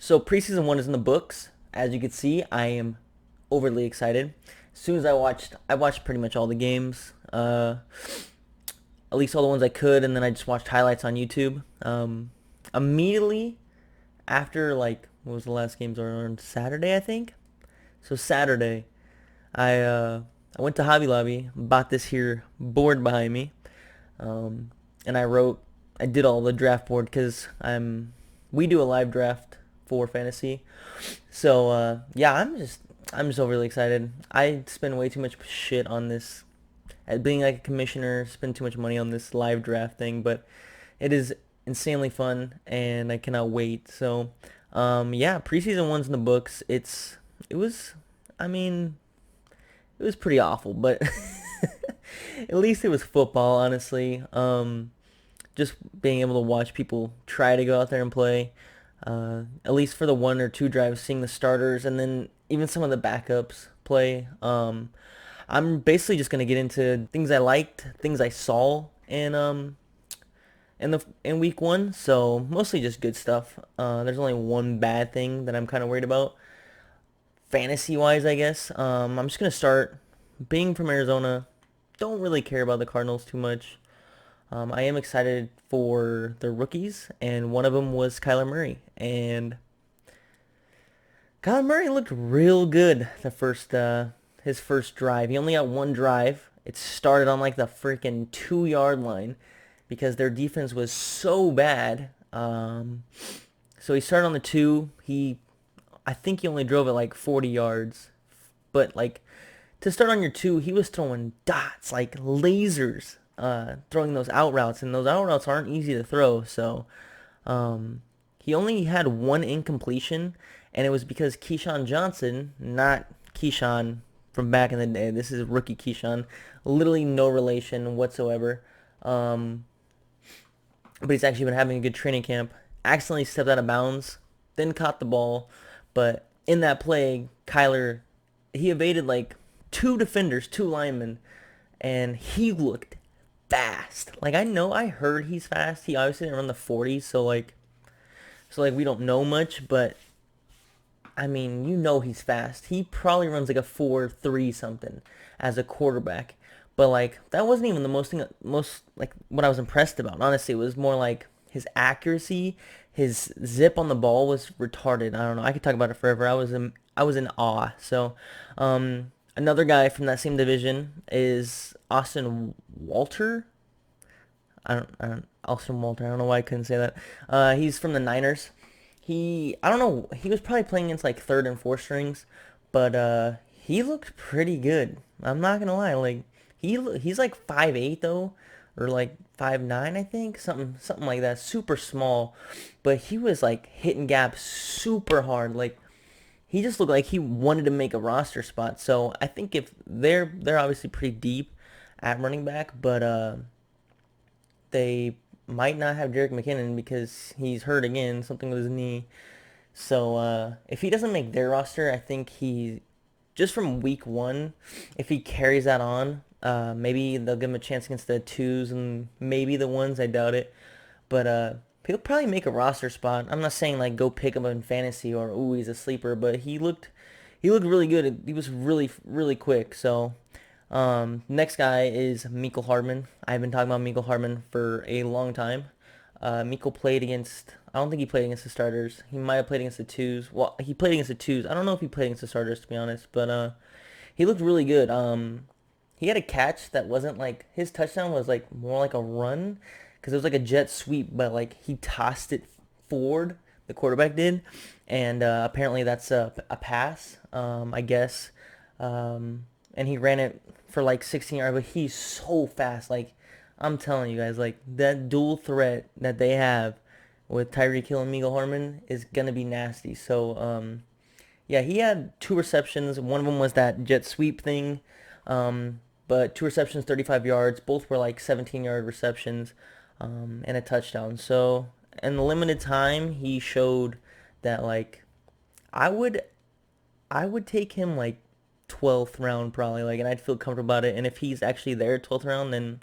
So preseason one is in the books. As you can see, I am overly excited. As soon as I watched pretty much all the games, at least all the ones I could, and then I just watched highlights on YouTube. Immediately after, like, what was the last games on Saturday, I think. So Saturday, I went to Hobby Lobby, bought this here board behind me, um, and I did all the draft board because we do a live draft for fantasy. So yeah, I'm just overly excited. I spend way too much shit on this. At being like a commissioner, spend too much money on this live draft thing, but it is insanely fun, and I cannot wait. So, yeah, preseason one's in the books. It was, I mean, it was pretty awful, but at least it was football, honestly. Just being able to watch people try to go out there and play, at least for the one or two drives, seeing the starters and then even some of the backups play. I'm basically just gonna get into things I liked, things I saw in week one. So mostly just good stuff. There's only one bad thing that I'm kind of worried about, fantasy wise, I guess. I'm just gonna start. Being from Arizona, don't really care about the Cardinals too much. I am excited for the rookies, and one of them was Kyler Murray. And Kyler Murray looked real good his first drive. He only got one drive. It started on like the freaking 2 yard line because their defense was so bad. So he started on the two. I think he only drove it like 40 yards, but like to start on your two, he was throwing dots like lasers, throwing those out routes, and those out routes aren't easy to throw. So he only had one incompletion, and it was because Keyshawn Johnson, not Keyshawn from back in the day, this is rookie Keyshawn, literally no relation whatsoever. Um, but he's actually been having a good training camp. Accidentally stepped out of bounds, then caught the ball, but in that play, Kyler, he evaded like two defenders, two linemen, and he looked fast. Like I heard he's fast. He obviously didn't run the 40, so we don't know much, but I mean, he's fast. He probably runs like a 4.3 something as a quarterback. But like that wasn't even the most like what I was impressed about. Honestly, it was more like his accuracy, his zip on the ball was retarded. I don't know. I could talk about it forever. I was in awe. So, another guy from that same division is Austin Walter. I don't Austin Walter. I don't know why I couldn't say that. He's from the Niners. I don't know. He was probably playing against like third and fourth strings, but he looked pretty good. I'm not gonna lie. Like he's like 5'8" though, or like 5'9" I think, something like that. Super small, but he was like hitting gaps super hard. Like he just looked like he wanted to make a roster spot. So I think if they're obviously pretty deep at running back, but they might not have Jerick McKinnon because he's hurt again, something with his knee. So if he doesn't make their roster, I think he just from week one, if he carries that on, maybe they'll give him a chance against the twos and maybe the ones. I doubt it, but he'll probably make a roster spot. I'm not saying like go pick him in fantasy or ooh he's a sleeper, but he looked really good. He was really really quick. So next guy is Mecole Hardman. I've been talking about Mecole Hardman for a long time. Mecole played against. I don't think he played against the starters. He might have played against the twos. Well, he played against the twos. I don't know if he played against the starters to be honest, but he looked really good. He had a catch that wasn't like his touchdown was like more like a run because it was like a jet sweep, but like he tossed it forward. The quarterback did, and apparently that's a pass. I guess. And he ran it for like 16 yards, but he's so fast. Like I'm telling you guys, like that dual threat that they have with Tyreek Hill and Mecole Hardman is gonna be nasty. So yeah, he had two receptions. One of them was that jet sweep thing, but two receptions, 35 yards. Both were like 17-yard receptions, and a touchdown. So in the limited time, he showed that like I would I would take him like 12th round probably, like, and I'd feel comfortable about it. And if he's actually there 12th round, then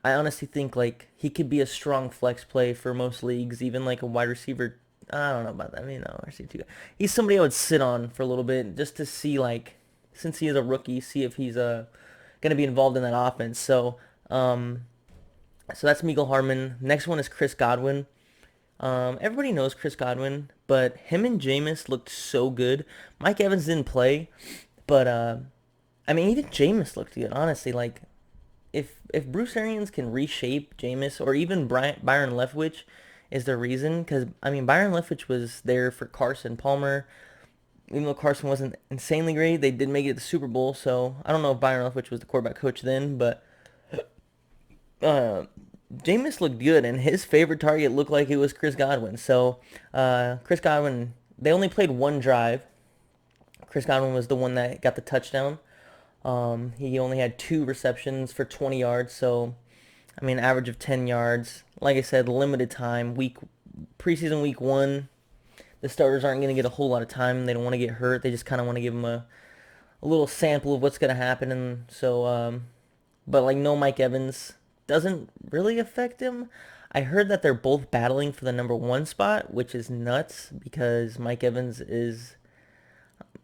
I honestly think like he could be a strong flex play for most leagues, even like a wide receiver I don't know about that. I mean, no, RC two. He's somebody I would sit on for a little bit just to see, like, since he is a rookie, see if he's gonna be involved in that offense. Um, so that's Miguel Harmon. Next one is Chris Godwin. Everybody knows Chris Godwin, but him and Jameis looked so good. Mike Evans didn't play, but I mean, even Jameis looked good. Honestly, like if Bruce Arians can reshape Jameis or even Byron Leftwich is the reason, because I mean Byron Leftwich was there for Carson Palmer. Even though Carson wasn't insanely great, they did make it to the Super Bowl. So I don't know if Byron Leftwich was the quarterback coach then, but uh, Jameis looked good, and his favorite target looked like it was Chris Godwin. So Chris Godwin, they only played one drive. Chris Godwin was the one that got the touchdown. He only had 2 receptions for 20 yards, so I mean, average of 10 yards. Like I said, limited time. Preseason week 1, the starters aren't going to get a whole lot of time. They don't want to get hurt. They just kind of want to give them a little sample of what's going to happen. And so, but like no Mike Evans doesn't really affect him. I heard that they're both battling for the number 1 spot, which is nuts because Mike Evans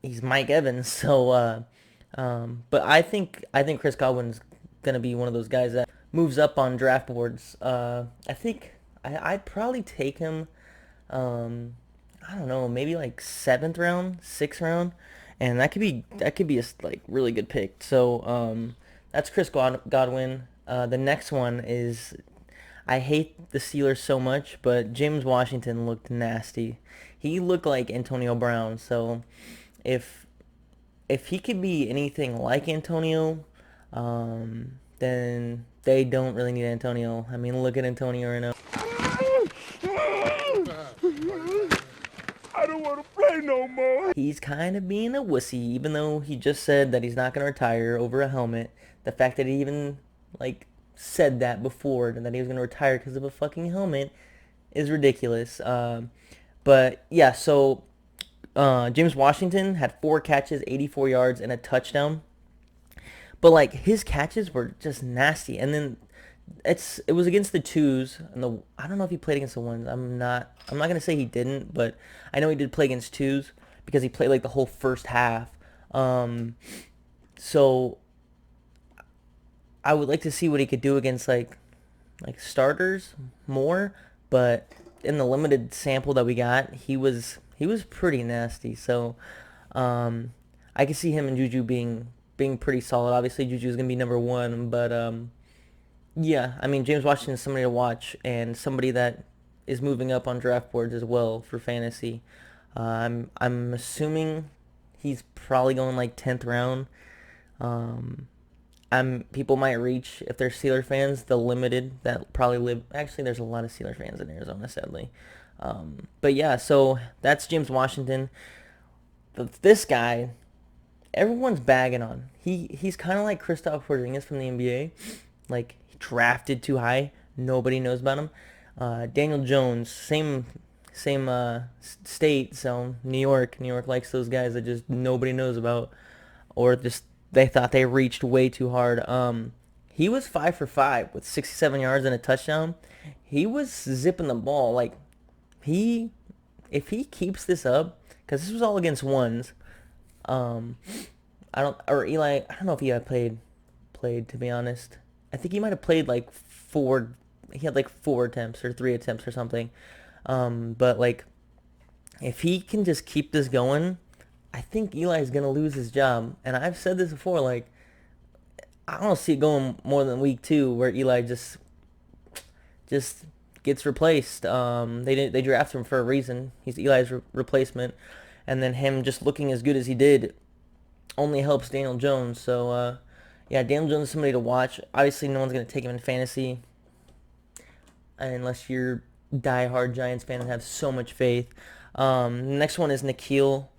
he's Mike Evans. So, but I think Chris Godwin's gonna be one of those guys that moves up on draft boards. I think I'd probably take him. I don't know, maybe like 7th round, 6th round, and that could be a like really good pick. So that's Chris Godwin. The next one is, I hate the Steelers so much, but James Washington looked nasty. He looked like Antonio Brown. So if if he could be anything like Antonio, then they don't really need Antonio. I mean, look at Antonio right now. I don't want to play no more. He's kind of being a wussy, even though he just said that he's not going to retire over a helmet. The fact that he even, like, said that before, and that he was going to retire because of a fucking helmet, is ridiculous. But, yeah, so James Washington had 4 catches, 84 yards, and a touchdown. But, like, his catches were just nasty. And then it was against the 2s, and I don't know if he played against the 1s. I'm not gonna say he didn't, but I know he did play against 2s because he played like the whole first half. So I would like to see what he could do against like starters more, but in the limited sample that we got, he was pretty nasty. So I can see him and Juju being pretty solid. Obviously Juju is gonna be number 1, but yeah, I mean, James Washington is somebody to watch and somebody that is moving up on draft boards as well for fantasy. I'm assuming he's probably going like 10th round. People might reach, if they're Steeler fans, the limited that probably live. Actually, there's a lot of Steeler fans in Arizona, sadly. But yeah, so that's James Washington. This guy, everyone's bagging on. He's kind of like Kristaps Porzingis from the NBA. Like, drafted too high. Nobody knows about him. Daniel Jones, same state, so New York. New York likes those guys that just nobody knows about, or just they thought they reached way too hard. He was 5 for 5 with 67 yards and a touchdown. He was zipping the ball. Like, if he keeps this up, because this was all against 1s. I don't know if Eli played, to be honest. I think he might have played like 4. He had like 4 attempts or 3 attempts or something. But like, if he can just keep this going, I think Eli's gonna lose his job. And I've said this before. Like, I don't see it going more than week 2 where Eli just gets replaced. They drafted him for a reason. He's Eli's replacement, and then him just looking as good as he did only helps Daniel Jones. So yeah, Daniel Jones is somebody to watch. Obviously, no one's going to take him in fantasy unless you're a diehard Giants fan and have so much faith. Next one is Nikhil.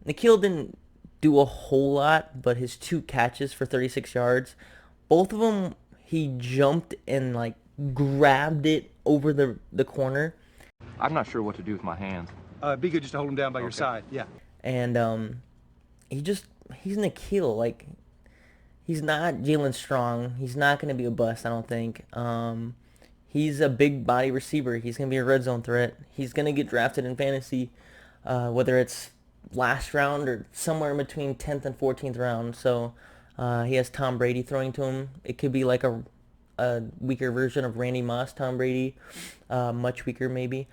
Nikhil didn't do a whole lot, but his 2 catches for 36 yards, both of them, he jumped and like grabbed it over the corner. I'm not sure what to do with my hands. Be good just to hold him down by your side. Yeah. And he's Nikhil. Like, he's not Jalen Strong. He's not going to be a bust, I don't think. He's a big body receiver. He's going to be a red zone threat. He's going to get drafted in fantasy, whether it's last round or somewhere in between 10th and 14th round. So he has Tom Brady throwing to him. It could be like a weaker version of Randy Moss, Tom Brady, much weaker maybe.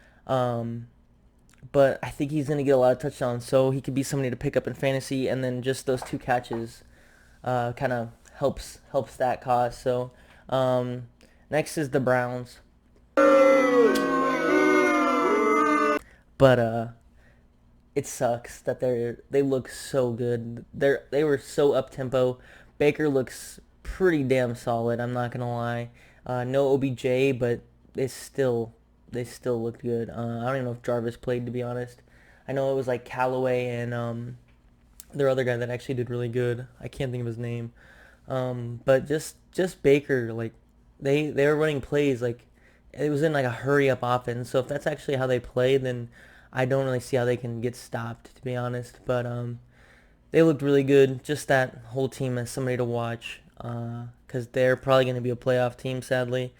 But I think he's going to get a lot of touchdowns, so he could be somebody to pick up in fantasy, and then just those 2 catches kind of helps that cause. So next is the Browns. But it sucks that they look so good. They were so up tempo. Baker looks pretty damn solid. I'm not gonna lie. No OBJ, but they still looked good. I don't even know if Jarvis played, to be honest. I know it was like Callaway and their other guy that actually did really good. I can't think of his name. But just Baker, like they were running plays like it was in like a hurry up offense. So if that's actually how they play, then I don't really see how they can get stopped, to be honest. But they looked really good. Just that whole team as somebody to watch, because they're probably going to be a playoff team, sadly.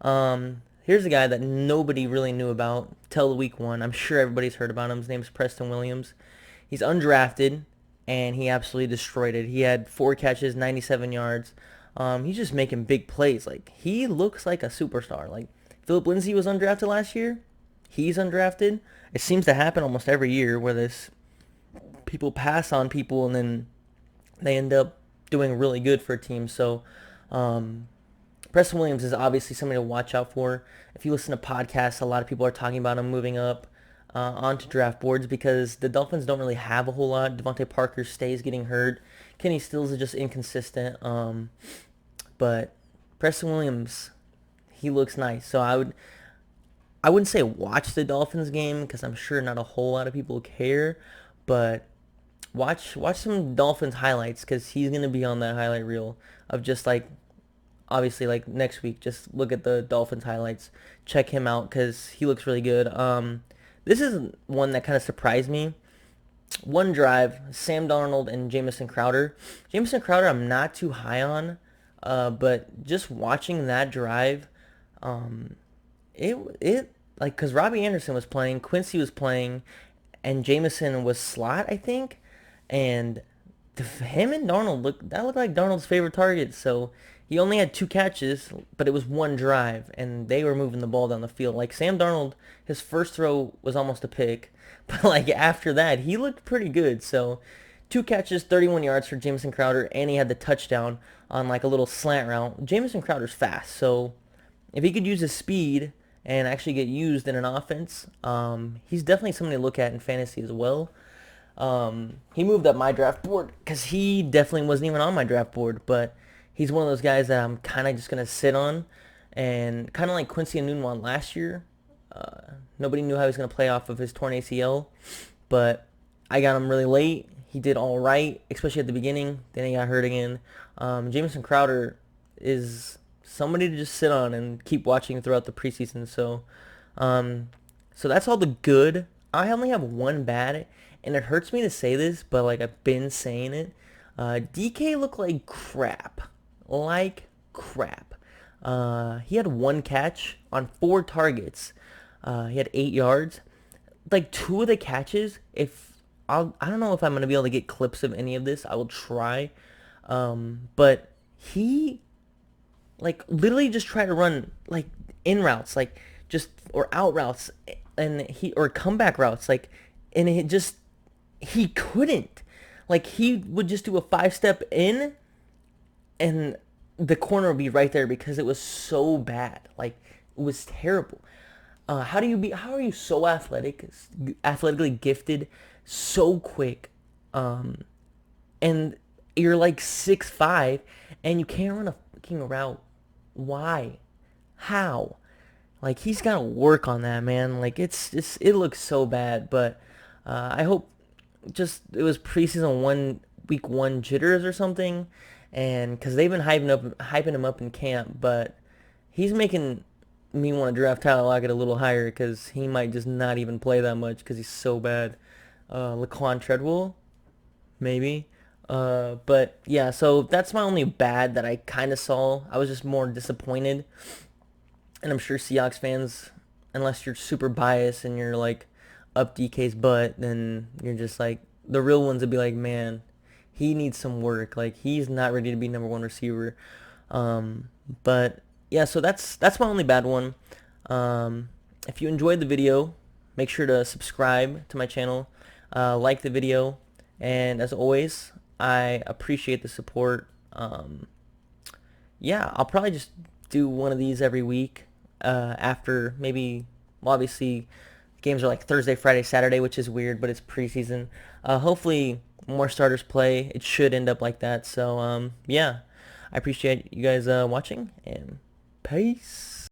Here's a guy that nobody really knew about till week 1. I'm sure everybody's heard about him. His name's Preston Williams. He's undrafted, and he absolutely destroyed it. He had 4 catches, 97 yards. He's just making big plays. Like, he looks like a superstar. Like, Philip Lindsay was undrafted last year. He's undrafted. It seems to happen almost every year where people pass on people and then they end up doing really good for a team. So Preston Williams is obviously somebody to watch out for. If you listen to podcasts, a lot of people are talking about him moving up onto draft boards because the Dolphins don't really have a whole lot. Devontae Parker stays getting hurt. Kenny Stills is just inconsistent. But Preston Williams, he looks nice. So I wouldn't say watch the Dolphins game because I'm sure not a whole lot of people care, but watch some Dolphins highlights because he's gonna be on that highlight reel of just like obviously like next week. Just look at the Dolphins highlights, check him out because he looks really good. This is one that kind of surprised me. One drive, Sam Darnold and Jamison Crowder. Jamison Crowder, I'm not too high on, but just watching that drive, it like because Robbie Anderson was playing, Quincy was playing, and Jameson was slot, I think, and him and Darnold looked like Darnold's favorite target. So he only had 2 catches, but it was one drive, and they were moving the ball down the field. Like Sam Darnold, his first throw was almost a pick, but like after that, he looked pretty good. So 2 catches, 31 yards for Jamison Crowder, and he had the touchdown on like a little slant route. Jamison Crowder's fast, so if he could use his speed and actually get used in an offense, he's definitely something to look at in fantasy as well. He moved up my draft board because he definitely wasn't even on my draft board, but he's one of those guys that I'm kind of just going to sit on, and kind of like Quincy Enunwa last year. Nobody knew how he was going to play off of his torn ACL, but I got him really late. He did all right, especially at the beginning. Then he got hurt again. Jamison Crowder is somebody to just sit on and keep watching throughout the preseason. So that's all the good. I only have one bad, and it hurts me to say this, but like I've been saying it. DK looked like crap. Like crap. He had 1 catch on 4 targets. He had 8 yards. Like 2 of the catches, I don't know if I'm gonna be able to get clips of any of this. I will try. But he like literally just tried to run like in routes, like just or out routes, and or comeback routes, like, and he couldn't. Like he would just do a 5-step in, and the corner would be right there because it was so bad. Like it was terrible. How are you so athletically gifted, so quick, and you're like 6'5", and you can't run a fucking route? Why? How? Like he's got to work on that, man. Like it looks so bad, but I hope just it was preseason week 1 jitters or something, and because they've been hyping him up in camp, but he's making me want to draft Tyler Lockett a little higher because he might just not even play that much because he's so bad. Laquan Treadwell, maybe. But yeah, so that's my only bad that I kind of saw. I was just more disappointed And I'm sure Seahawks fans, unless you're super biased and you're like up DK's butt, then you're just like the real ones would be like, man, he needs some work. Like he's not ready to be number one receiver. But yeah, so that's my only bad one. If you enjoyed the video, make sure to subscribe to my channel, like the video, and as always, I appreciate the support. Yeah, I'll probably just do one of these every week. After maybe, well, obviously, games are like Thursday, Friday, Saturday, which is weird, but it's preseason. Hopefully, more starters play. It should end up like that. So, yeah, I appreciate you guys watching, and peace.